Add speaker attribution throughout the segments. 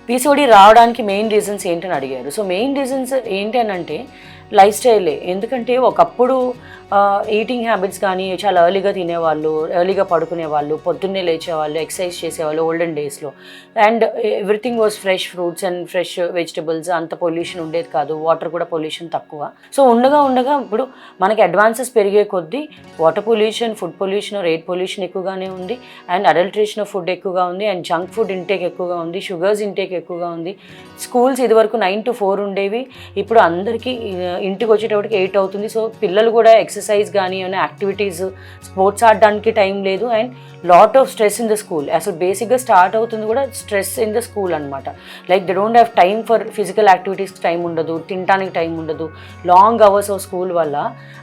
Speaker 1: PCOD రావడానికి main reasons ఏంటని అడిగారు. సో మెయిన్ రీజన్స్ ఏంటి అని అంటే లైఫ్ స్టైలే. ఎందుకంటే ఒకప్పుడు ఈటింగ్ హ్యాబిట్స్ కానీ చాలా ఎర్లీగా తినేవాళ్ళు, ఎర్లీగా పడుకునేవాళ్ళు, పొద్దున్నే లేచేవాళ్ళు, ఎక్సర్సైజ్ చేసేవాళ్ళు ఓల్డెన్ డేస్లో. And everything was fresh fruits and fresh vegetables, అంత పొల్యూషన్ ఉండేది కాదు, వాటర్ కూడా పొల్యూషన్ తక్కువ. సో ఉండగా ఇప్పుడు మనకి అడ్వాన్సెస్ పెరిగే కొద్దీ water pollution, food pollution, air pollution ఎక్కువగానే ఉంది. అండ్ అడల్ట్రేషన్ ఆఫ్ ఫుడ్ ఎక్కువగా ఉంది. అండ్ జంక్ ఫుడ్ ఇంటేక్ ఎక్కువగా ఉంది. షుగర్స్ ఇంటేక్ ఎక్కువగా ఉంది. స్కూల్స్ ఇదివరకు 9 to 4 ఉండేవి, ఇప్పుడు అందరికీ ఇంటికి వచ్చేటప్పటికి 8 అవుతుంది. సో పిల్లలు కూడా ఎక్సర్సైజ్ కానీ ఏమైనా యాక్టివిటీస్, స్పోర్ట్స్ ఆడడానికి టైం లేదు. And lot of stress in the school. అసలు బేసిక్గా స్టార్ట్ అవుతుంది కూడా స్ట్రెస్ ఇన్ ద స్కూల్ అనమాట. Like they don't have time for physical యాక్టివిటీస్కి టైం ఉండదు, తినడానికి టైం ఉండదు. లాంగ్ అవర్స్ ఆఫ్ స్కూల్ వల్ల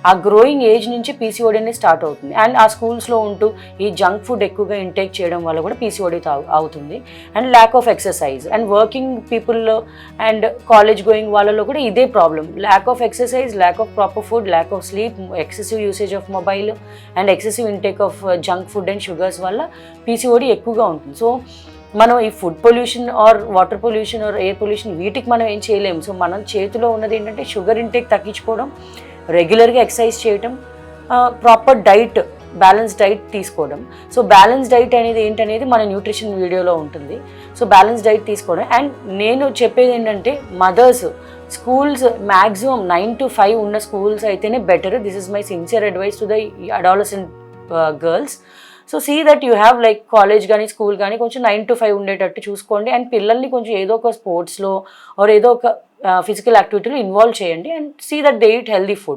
Speaker 1: ఆ గ్రోయింగ్ ఏజ్ నుంచి పీసీఓడి అనేది స్టార్ట్ అవుతుంది. అండ్ ఆ స్కూల్స్లో ఉంటూ ఈ జంక్ ఫుడ్ ఎక్కువగా ఇంటేక్ చేయడం వల్ల కూడా పీసీఓడి అవుతుంది. And lack of exercise. And working పీపుల్లో అండ్ కాలేజ్ గోయింగ్ వాళ్ళలో కూడా ఇదే problem. Lack of exercise, lack of proper food, lack of sleep, excessive usage of mobile and excessive intake of junk food and sugars వల్ల PCOD ఎక్కువగా ఉంటుంది. So మనం ఈ food pollution or water pollution or air pollution వీటికి మనం ఏం చేయలేము. So మనం చేతిలో ఉన్నది ఏంటంటే షుగర్ ఇంటేక్ తగ్గించుకోవడం, రెగ్యులర్గా ఎక్సర్సైజ్ చేయటం, ప్రాపర్ డైట్, బ్యాలెన్స్ డైట్ తీసుకోవడం. సో బ్యాలెన్స్ డైట్ అనేది ఏంటనేది మన న్యూట్రిషన్ వీడియోలో ఉంటుంది. సో బ్యాలెన్స్ డైట్ తీసుకోవడం. అండ్ నేను చెప్పేది ఏంటంటే మదర్స్, స్కూల్స్ మ్యాక్సిమం 9 to 5 ఉన్న స్కూల్స్ అయితేనే better. This is my sincere advice to the adolescent girls. So see that you have like college కానీ స్కూల్ కానీ కొంచెం 9 to 5 ఉండేటట్టు చూసుకోండి. అండ్ పిల్లల్ని కొంచెం ఏదో ఒక స్పోర్ట్స్లో ఆర్ ఏదో ఒక ఫిజికల్ యాక్టివిటీలో ఇన్వాల్వ్ చేయండి. And see that they eat healthy food.